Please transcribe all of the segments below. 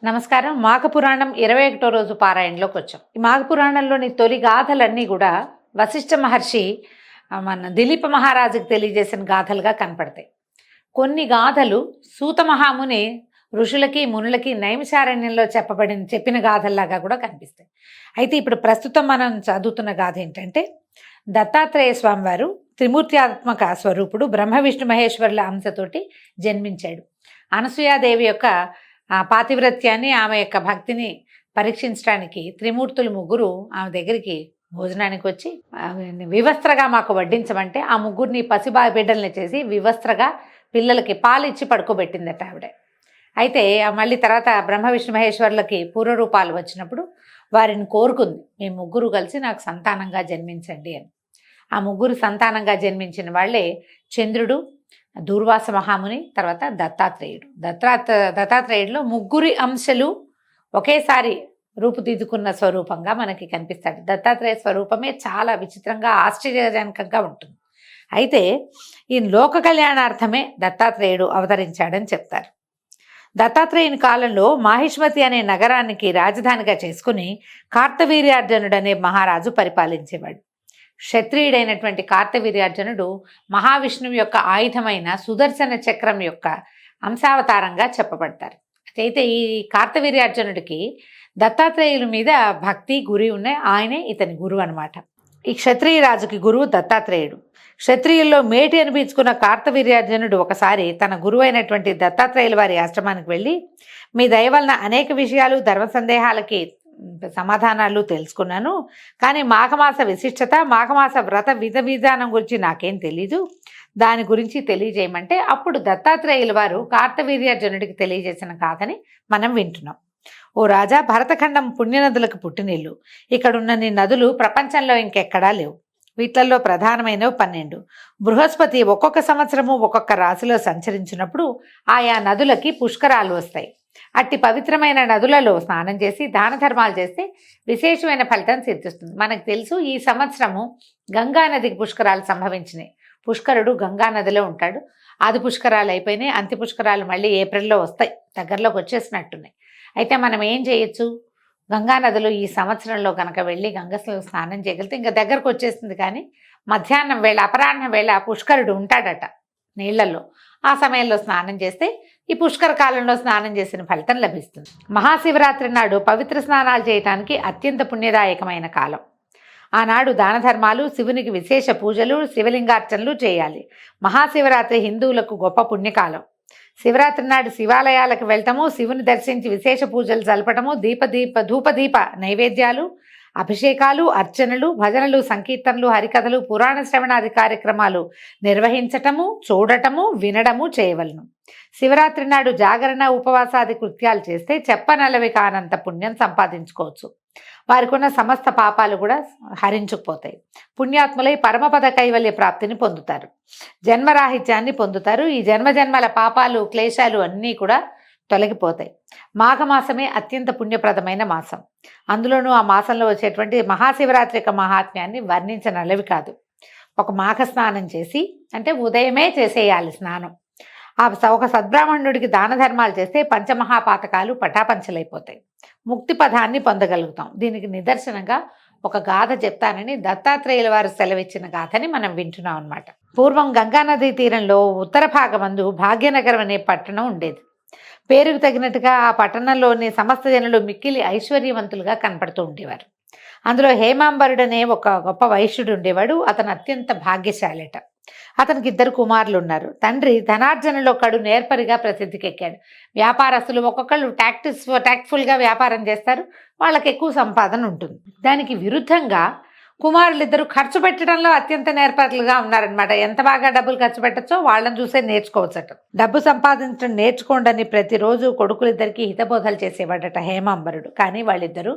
నమస్కారం. మాఘ పురాణం 21వ రోజు పారాయణలోకి వచ్చాం. ఈ మాఘ పురాణంలోని తొలి గాథలన్నీ కూడా వశిష్ఠ మహర్షి మన దిలీప మహారాజుకి తెలియజేసిన గాథలుగా కనపడతాయి. కొన్ని గాథలు సూత మహాముని ఋషులకి మునులకి నైమిషారణ్యంలో చెప్పిన గాథల్లాగా కూడా కనిపిస్తాయి. అయితే ఇప్పుడు ప్రస్తుతం మనం చదువుతున్న గాథ ఏంటంటే, దత్తాత్రేయ స్వామి వారు త్రిమూర్త్యాత్మక స్వరూపుడు బ్రహ్మ విష్ణు మహేశ్వరుల అంశతోటి జన్మించాడు. అనసూయాదేవి యొక్క పాతివ్రత్యాన్ని, ఆమె యొక్క భక్తిని పరీక్షించడానికి త్రిమూర్తులు ముగ్గురు ఆమె దగ్గరికి భోజనానికి వచ్చి వివస్త్రగా మాకు వడ్డించమంటే ఆ ముగ్గురిని బిడ్డల్ని చేసి వివస్త్రగా పిల్లలకి పాలిచ్చి పడుకోబెట్టిందట ఆవిడ. అయితే మళ్ళీ తర్వాత బ్రహ్మ విష్ణు మహేశ్వరులకి పూర్వరూపాలు వచ్చినప్పుడు వారిని కోరుకుంది, మీ ముగ్గురు కలిసి నాకు సంతానంగా జన్మించండి అని. ఆ ముగ్గురు సంతానంగా జన్మించిన వాళ్ళే చంద్రుడు, దూర్వాస మహాముని, తర్వాత దత్తాత్రేయుడు. దత్తాత్రేయుడిలో ముగ్గురి అంశలు ఒకేసారి రూపుదిద్దుకున్న స్వరూపంగా మనకి కనిపిస్తాడు. దత్తాత్రేయ స్వరూపమే చాలా విచిత్రంగా ఆశ్చర్యజనకంగా ఉంటుంది. అయితే ఈ లోక కళ్యాణార్థమే దత్తాత్రేయుడు అవతరించాడని చెప్తారు. దత్తాత్రేయుని కాలంలో మాహిష్మతి అనే నగరానికి రాజధానిగా చేసుకుని కార్తవీర్యార్జునుడు అనే మహారాజు పరిపాలించేవాడు. క్షత్రియుడైనటువంటి కార్తవీర్యార్జునుడు మహావిష్ణువు యొక్క ఆయుధమైన సుదర్శన చక్రం యొక్క అంశావతారంగా చెప్పబడతారు. అయితే ఈ కార్తవీర్యార్జునుడికి దత్తాత్రేయుల మీద భక్తి గురి ఉన్నాయి. ఆయనే ఇతని గురువు అనమాట. ఈ క్షత్రియ రాజుకి గురువు దత్తాత్రేయుడు. క్షత్రియుల్లో మేటి అనిపించుకున్న కార్తవీర్యార్జునుడు ఒకసారి తన గురువు అయినటువంటి దత్తాత్రేయుల వారి ఆశ్రమానికి వెళ్ళి, మీ దయ వలన అనేక విషయాలు ధర్మ సందేహాలకి సమాధానాలు తెలుసుకున్నాను, కానీ మాఘమాస విశిష్టత, మాఘమాస వ్రత విధానం గురించి నాకేం తెలీదు, దాని గురించి తెలియజేయమంటే అప్పుడు దత్తాత్రేయుల వారు కార్తవీర్యార్జునుడికి తెలియజేసిన గాథని మనం వింటున్నాం. ఓ రాజా, భరతఖండం పుణ్యనదులకు పుట్టినిల్లు. ఇక్కడున్న నీ నదులు ప్రపంచంలో ఇంకెక్కడా లేవు. వీటిల్లో ప్రధానమైనవి 12. బృహస్పతి ఒక్కొక్క సంవత్సరము ఒక్కొక్క రాశిలో సంచరించినప్పుడు ఆయా నదులకి పుష్కరాలు వస్తాయి. అట్టి పవిత్రమైన నదులలో స్నానం చేసి దాన ధర్మాలు చేస్తే విశేషమైన ఫలితం సిద్ధిస్తుంది. మనకు తెలుసు, ఈ సంవత్సరము గంగా నదికి పుష్కరాలు సంభవించినాయి. పుష్కరుడు గంగా నదిలో ఉంటాడు. ఆది పుష్కరాలు అయిపోయినాయి, అంత్య పుష్కరాలు మళ్ళీ ఏప్రిల్లో వస్తాయి, దగ్గరలోకి వచ్చేసినట్టున్నాయి. అయితే మనం ఏం చేయొచ్చు, గంగానదిలో ఈ సంవత్సరంలో కనుక వెళ్ళి గంగలో స్నానం చేయగలిగితే ఇంకా దగ్గరకు వచ్చేస్తుంది. కానీ మధ్యాహ్నం వేళ, అపరాహ్నం వేళ పుష్కరుడు ఉంటాడట నీళ్లలో. ఆ సమయంలో స్నానం చేస్తే ఈ పుష్కర కాలంలో స్నానం చేసిన ఫలితం లభిస్తుంది. మహాశివరాత్రి నాడు పవిత్ర స్నానాలు చేయటానికి అత్యంత పుణ్యదాయకమైన కాలం. ఆనాడు దాన ధర్మాలు, శివునికి విశేష పూజలు, శివలింగార్చనలు చేయాలి. మహాశివరాత్రి హిందువులకు గొప్ప పుణ్యకాలం. శివరాత్రి నాడు శివాలయాలకు వెళ్ళటము, శివుని దర్శించి విశేష పూజలు జలపటము, ధూపదీప నైవేద్యాలు, అభిషేకాలు, అర్చనలు, భజనలు, సంకీర్తనలు, హరికథలు, పురాణ శ్రవణాది కార్యక్రమాలు నిర్వహించటము, చూడటము, వినడము చేయవలను. శివరాత్రి నాడు జాగరణ, ఉపవాసాది కృత్యాలు చేస్తే చెప్పనలవి కానంత పుణ్యం సంపాదించుకోవచ్చు. వారికి ఉన్న సమస్త పాపాలు కూడా హరించుకుపోతాయి. పుణ్యాత్ములై పరమపద కైవల్య ప్రాప్తిని పొందుతారు, జన్మరాహిత్యాన్ని పొందుతారు. ఈ జన్మజన్మల పాపాలు, క్లేశాలు అన్నీ కూడా తొలగిపోతాయి. మాఘమాసమే అత్యంత పుణ్యప్రదమైన మాసం. అందులోనూ ఆ మాసంలో వచ్చేటువంటి మహాశివరాత్రి యొక్క మహాత్మ్యాన్ని వర్ణించనలవి కాదు. ఒక మాఘ స్నానం చేసి, అంటే ఉదయమే చేసేయాలి స్నానం. ఒక సద్బ్రాహ్మణుడికి దాన ధర్మాలు చేస్తే పంచమహాపాతకాలు పటాపంచలైపోతాయి, ముక్తి పదాన్ని పొందగలుగుతాం. దీనికి నిదర్శనంగా ఒక గాథ చెప్తానని దత్తాత్రేయుల వారు సెలవిచ్చిన గాథని మనం వింటున్నాం అన్నమాట. పూర్వం గంగానదీ తీరంలో ఉత్తర భాగమందు భాగ్యనగరం అనే పట్టణం ఉండేది. పేరుకు తగినట్టుగా ఆ పట్టణంలోని సమస్త జనులు మిక్కిలి ఐశ్వర్యవంతులుగా కనపడుతూ ఉండేవారు. అందులో హేమాంబరుడు అనే ఒక గొప్ప వైశ్యుడు ఉండేవాడు. అతను అత్యంత భాగ్యశాలిట. అతనికి 2 కుమారులు ఉన్నారు. తండ్రి ధనార్జనలో కడు నేర్పరిగా ప్రసిద్ధికెక్కాడు. వ్యాపారస్తులు ఒక్కొక్కళ్ళు ట్యాక్ట్ఫుల్గా వ్యాపారం చేస్తారు, వాళ్ళకి ఎక్కువ సంపాదన ఉంటుంది. దానికి విరుద్ధంగా కుమారులిద్దరూ ఖర్చు పెట్టడంలో అత్యంత నేర్పరులుగా ఉన్నారనమాట. ఎంత బాగా డబ్బులు ఖర్చు పెట్టచ్చో వాళ్ళని చూసే నేర్చుకోవచ్చట. డబ్బు సంపాదించడం నేర్చుకోండి ప్రతిరోజు కొడుకులిద్దరికీ హితబోధలు చేసేవాడట హేమాంబరుడు. కానీ వాళ్ళిద్దరూ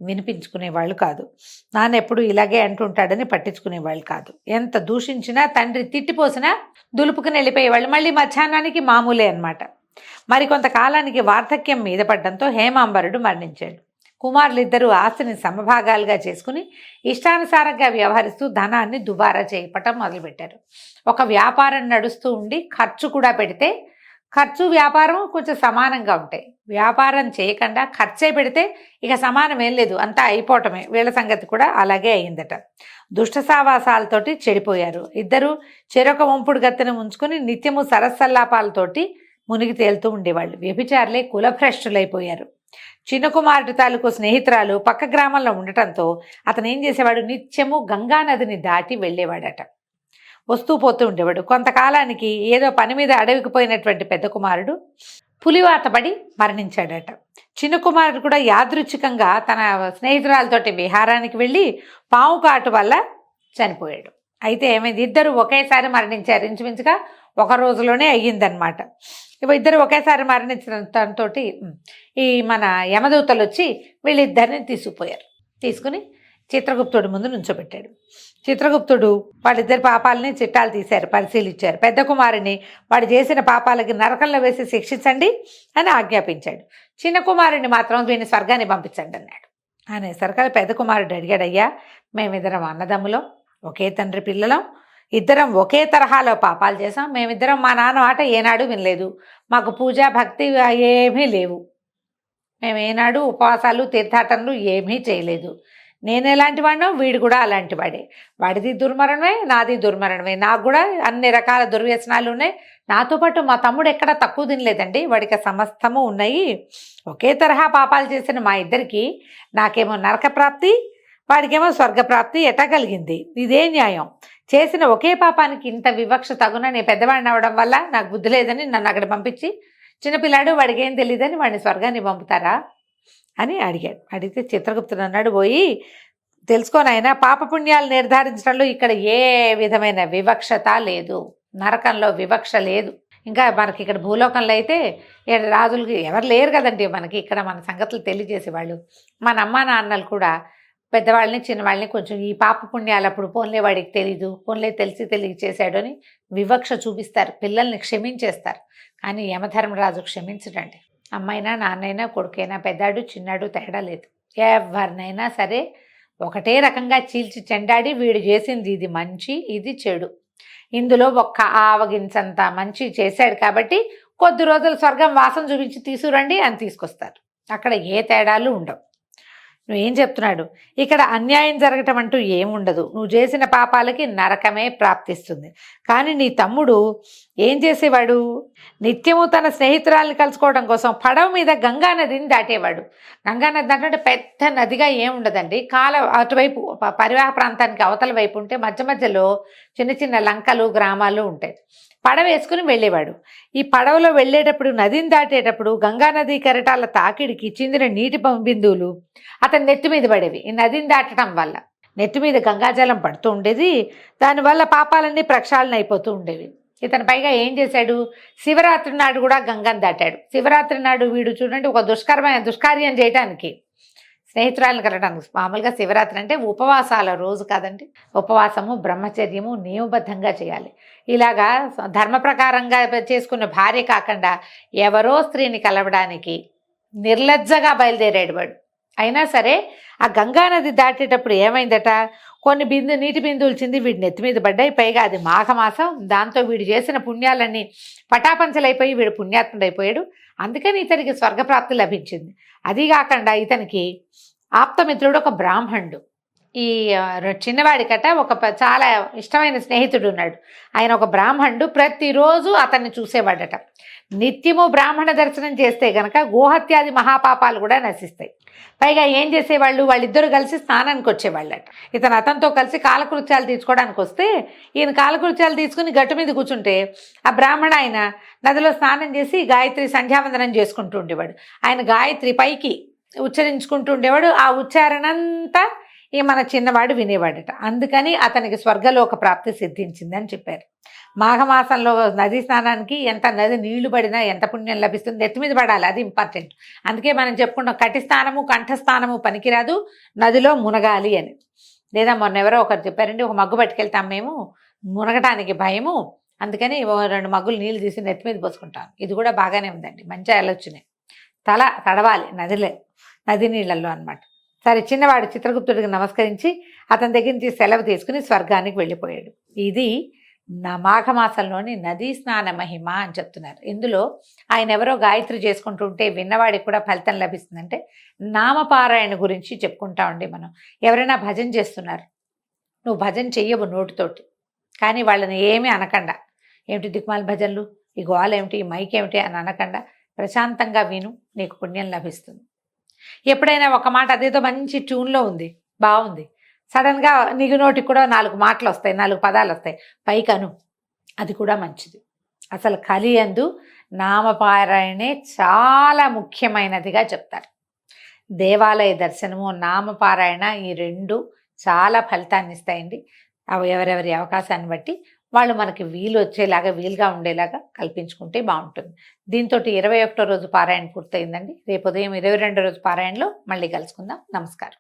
వినిపించుకునేవాళ్ళు కాదు. నాన్న ఎప్పుడు ఇలాగే అంటుంటాడని పట్టించుకునేవాళ్ళు కాదు. ఎంత దూషించినా, తండ్రి తిట్టిపోసినా దులుపుకుని వెళ్ళిపోయేవాళ్ళు. మళ్ళీ మధ్యాహ్నానికి మామూలే అనమాట. మరికొంతకాలానికి వార్ధక్యం మీద పడ్డంతో హేమాంబరుడు మరణించాడు. కుమారులిద్దరూ ఆస్తిని సమభాగాలుగా చేసుకుని ఇష్టానుసారంగా వ్యవహరిస్తూ ధనాన్ని దుబారా చేయటం మొదలుపెట్టారు. ఒక వ్యాపారం నడుస్తూ ఉండి ఖర్చు కూడా పెడితే ఖర్చు వ్యాపారం కొంచెం సమానంగా ఉంటాయి. వ్యాపారం చేయకుండా ఖర్చే పెడితే ఇక సమానం ఏం లేదు, అంతా అయిపోవటమే. వీళ్ళ సంగతి కూడా అలాగే అయిందట. దుష్ట సావాసాలతోటి చెడిపోయారు ఇద్దరు. చెరొక వంపుడు గత్తెను ఉంచుకొని నిత్యము సరస్సల్లాపాలతోటి మునిగి తేలుతూ ఉండేవాళ్ళు. వ్యభిచారులే కులభ్రష్టులైపోయారు. చిన్న కుమారుడి తాలూకు స్నేహితురాలు పక్క గ్రామంలో ఉండటంతో అతను ఏం చేసేవాడు, నిత్యము గంగా నదిని దాటి వెళ్ళేవాడట. వస్తూ పోతూ ఉండేవాడు. కొంతకాలానికి ఏదో పని మీద అడవికి పోయినటువంటి పెద్ద కుమారుడు పులివాత పడి మరణించాడట. చిన్న కుమారుడు కూడా యాదృచ్ఛికంగా తన స్నేహితురాలతోటి విహారానికి వెళ్ళి పాము కాటు వల్ల చనిపోయాడు. అయితే ఏమైంది, ఇద్దరు ఒకేసారి మరణించారు. ఇంచుమించుగా ఒక రోజులోనే అయ్యిందనమాట. ఇద్దరు ఒకేసారి మరణించడంతో ఈ మన యమదూతలు వచ్చి వీళ్ళిద్దరిని తీసుకుపోయారు. తీసుకుని చిత్రగుప్తుడి ముందు నుంచోబెట్టాడు. చిత్రగుప్తుడు వాళ్ళిద్దరి పాపాలని చిట్టాలు తీశారు, పరిశీలించారు. పెద్ద కుమారుని వాడు చేసిన పాపాలకి నరకంలో వేసి శిక్షించండి అని ఆజ్ఞాపించాడు. చిన్న కుమారుని మాత్రం వీడిని స్వర్గాన్ని పంపించండి అన్నాడు. అనేసరికి పెద్ద కుమారుడు అడిగాడు, అయ్యా మేమిద్దరం అన్నదమ్ములం, ఒకే తండ్రి పిల్లలం, ఇద్దరం ఒకే తరహాలో పాపాలు చేసాం. మేమిద్దరం మా నాన్న మాట ఏనాడు వినలేదు. మాకు పూజ భక్తి ఏమీ లేవు. మేము ఏనాడు ఉపవాసాలు తీర్థాటనలు ఏమీ చేయలేదు. నేను ఎలాంటి వాడినో వీడు కూడా అలాంటి వాడే. వాడిది దుర్మరణమే, నాది దుర్మరణమే. నాకు కూడా అన్ని రకాల దుర్వ్యసనాలు ఉన్నాయి. నాతో పాటు మా తమ్ముడు ఎక్కడ తక్కువ తినలేదండి, వాడికి సమస్తము ఉన్నాయి. ఒకే తరహా పాపాలు చేసిన మా ఇద్దరికి నాకేమో నరక ప్రాప్తి, వాడికేమో స్వర్గప్రాప్తి ఎట్టా కలిగింది? ఇదే న్యాయం? చేసిన ఒకే పాపానికి ఇంత వివక్ష తగున? నేను పెద్దవాడిని అవడం వల్ల నాకు బుద్ధి లేదని నన్ను అక్కడ పంపించి చిన్నపిల్లాడు వాడికి ఏం తెలియదని వాడిని స్వర్గాన్ని పంపుతారా అని అడిగాడు. అడిగితే చిత్రగుప్తుడు అన్నాడు, పోయి తెలుసుకోనైనా పాపపుణ్యాలు నిర్ధారించడంలో ఇక్కడ ఏ విధమైన వివక్షత లేదు, నరకంలో వివక్ష లేదు. ఇంకా మనకి ఇక్కడ భూలోకంలో అయితే రాజులకి ఎవరు లేరు కదండి మనకి, ఇక్కడ మన సంగతులు తెలియజేసేవాళ్ళు. మన అమ్మా నాన్నలు కూడా పెద్దవాళ్ళని చిన్నవాళ్ళని కొంచెం ఈ పాప పుణ్యాలు అప్పుడు పోన్లే వాడికి తెలీదు, పోన్లే తెలిసి తెలియచేశాడు అని వివక్ష చూపిస్తారు, పిల్లల్ని క్షమించేస్తారు. కానీ యమధర్మరాజు క్షమించడండి. అమ్మైనా నాన్నైనా కొడుకైనా పెద్దాడు చిన్నాడు తేడా లేదు. ఎవరినైనా సరే ఒకటే రకంగా చీల్చి చెండాడి వీడు చేసింది ఇది మంచి ఇది చెడు, ఇందులో ఒక్క ఆవగించంత మంచి చేశాడు కాబట్టి కొద్ది రోజులు స్వర్గం వాసన చూపించి తీసుకురండి అని తీసుకొస్తారు. అక్కడ ఏ తేడాలు ఉండవు. నువ్వేం చెప్తున్నాడు, ఇక్కడ అన్యాయం జరగటం అంటూ ఏముండదు. నువ్వు చేసిన పాపాలకి నరకమే ప్రాప్తిస్తుంది. కానీ నీ తమ్ముడు ఏం చేసేవాడు, నిత్యము తన స్నేహితురాలను కలుసుకోవడం కోసం పడవ మీద గంగా నదిని దాటేవాడు. గంగా నది అంటే పెద్ద నదిగా ఏముండదండి, అటువైపు పరివాహ ప్రాంతానికి అవతల వైపు ఉంటే మధ్య మధ్యలో చిన్న చిన్న లంకలు గ్రామాలు ఉంటాయి. పడవ వేసుకుని వెళ్ళేవాడు. ఈ పడవలో వెళ్ళేటప్పుడు నదిని దాటేటప్పుడు గంగానది కెరటాల తాకిడికి చిందిన నీటి బిందువులు అతని నెత్తి మీద పడేవి. ఈ నదిని దాటడం వల్ల నెత్తి మీద గంగాజలం పడుతూ ఉండేది. దానివల్ల పాపాలన్నీ ప్రక్షాళన అయిపోతూ ఉండేవి. ఇతను పైగా ఏం చేశాడు, శివరాత్రి నాడు కూడా గంగను దాటాడు. శివరాత్రి నాడు వీడు చూడండి ఒక దుష్కార్యం చేయడానికి స్నేహితురాలను కలగడానికి. మామూలుగా శివరాత్రి అంటే ఉపవాసాల రోజు కాదండి, ఉపవాసము బ్రహ్మచర్యము నియమబద్ధంగా చేయాలి. ఇలాగా ధర్మ ప్రకారంగా చేసుకున్న భార్య కాకుండా ఎవరో స్త్రీని కలవడానికి నిర్లజ్జగా బయలుదేరాడు వాడు. అయినా సరే ఆ గంగానది దాటేటప్పుడు ఏమైందట, కొన్ని నీటి బిందువులు చింది వీడి నెత్తి మీద పడ్డాయి. పైగా అది మాఘమాసం, దాంతో వీడు చేసిన పుణ్యాలన్నీ పటాపంచలైపోయి వీడు పుణ్యాత్ముడైపోయాడు. అందుకని ఇతనికి స్వర్గప్రాప్తి లభించింది. అది కాకుండా ఇతనికి ఆప్తమిత్రుడు ఒక బ్రాహ్మణుడు. ఈ చిన్నవాడికట ఒక చాలా ఇష్టమైన స్నేహితుడు ఉన్నాడు. ఆయన ఒక బ్రాహ్మణుడు, ప్రతిరోజు అతన్ని చూసేవాడట. నిత్యము బ్రాహ్మణ దర్శనం చేస్తే గనక గోహత్యాది మహాపాపాలు కూడా నశిస్తాయి. పైగా ఏం చేసేవాళ్ళు, వాళ్ళిద్దరూ కలిసి స్నానానికి వచ్చేవాళ్ళట. అతనితో కలిసి కాలకృత్యాలు తీర్చుకోవడానికి వస్తే ఈయన కాలకృత్యాలు తీసుకుని గట్టు మీద కూర్చుంటే ఆ బ్రాహ్మణ ఆయన నదిలో స్నానం చేసి గాయత్రి సంధ్యావందనం చేసుకుంటూ ఉండేవాడు. ఆయన గాయత్రి పైకి ఉచ్చరించుకుంటూ ఉండేవాడు. ఆ ఉచ్చారణంతా ఈ మన చిన్నవాడు వినేవాడట. అందుకని అతనికి స్వర్గలోక ప్రాప్తి సిద్ధించిందని చెప్పారు. మాఘమాసంలో నదీ స్నానానికి ఎంత నది నీళ్లు పడినా ఎంత పుణ్యం లభిస్తుంది, ఎత్తి మీద పడాలి, అది ఇంపార్టెంట్. అందుకే మనం చెప్పుకుంటాం కటి స్నానము కంఠస్నానము పనికిరాదు, నదిలో మునగాలి అని. లేదా మొన్న ఎవరో ఒకరు చెప్పారండి, ఒక మగ్గు పట్టుకెళ్తాం మేము, మునగటానికి భయము, అందుకని 2 మగ్గులు నీళ్ళు తీసి నెత్తి మీద పోసుకుంటాం. ఇది కూడా బాగానే ఉందండి, మంచి ఆలోచనే. తల తడవాలి నది నీళ్ళల్లో అనమాట. సరే, చిన్నవాడు చిత్రగుప్తుడికి నమస్కరించి అతని దగ్గర నుంచి సెలవు తీసుకుని స్వర్గానికి వెళ్ళిపోయాడు. ఇది మాఘమాసంలోని నదీ స్నాన మహిమ అని చెప్తున్నారు. ఇందులో ఆయన ఎవరో గాయత్రి చేసుకుంటుంటే విన్నవాడికి కూడా ఫలితం లభిస్తుందంటే నామపారాయణ గురించి చెప్పుకుంటా ఉండి మనం. ఎవరైనా భజన చేస్తున్నారు, నువ్వు భజన చెయ్యవు నోటితోటి, కానీ వాళ్ళని ఏమీ అనకుండా, ఏమిటి దిక్మాల భజనలు, ఈ గోల ఏమిటి, ఈ మైక్ ఏమిటి అని అనకుండా ప్రశాంతంగా విను, నీకు పుణ్యం లభిస్తుంది. ఎప్పుడైనా ఒక మాట అదేదో మంచి ట్యూన్లో ఉంది, బాగుంది, సడన్గా నీకు నోటికి కూడా 4 మాటలు వస్తాయి, 4 పదాలు వస్తాయి, పైకి అను, అది కూడా మంచిది. అసలు కలియందు నామపారాయణే చాలా ముఖ్యమైనదిగా చెప్తారు. దేవాలయ దర్శనము, నామపారాయణ ఈ 2 చాలా ఫలితాన్ని ఇస్తాయండి. అవి ఎవరెవరి అవకాశాన్ని బట్టి వాళ్ళు మనకి వీలుగా ఉండేలాగా కల్పించుకుంటే బాగుంటుంది. దీంతో 21వ రోజు పారాయణ పూర్తయిందండి. రేపు ఉదయం 22వ రోజు పారాయణలో మళ్ళీ కలుసుకుందాం. నమస్కారం.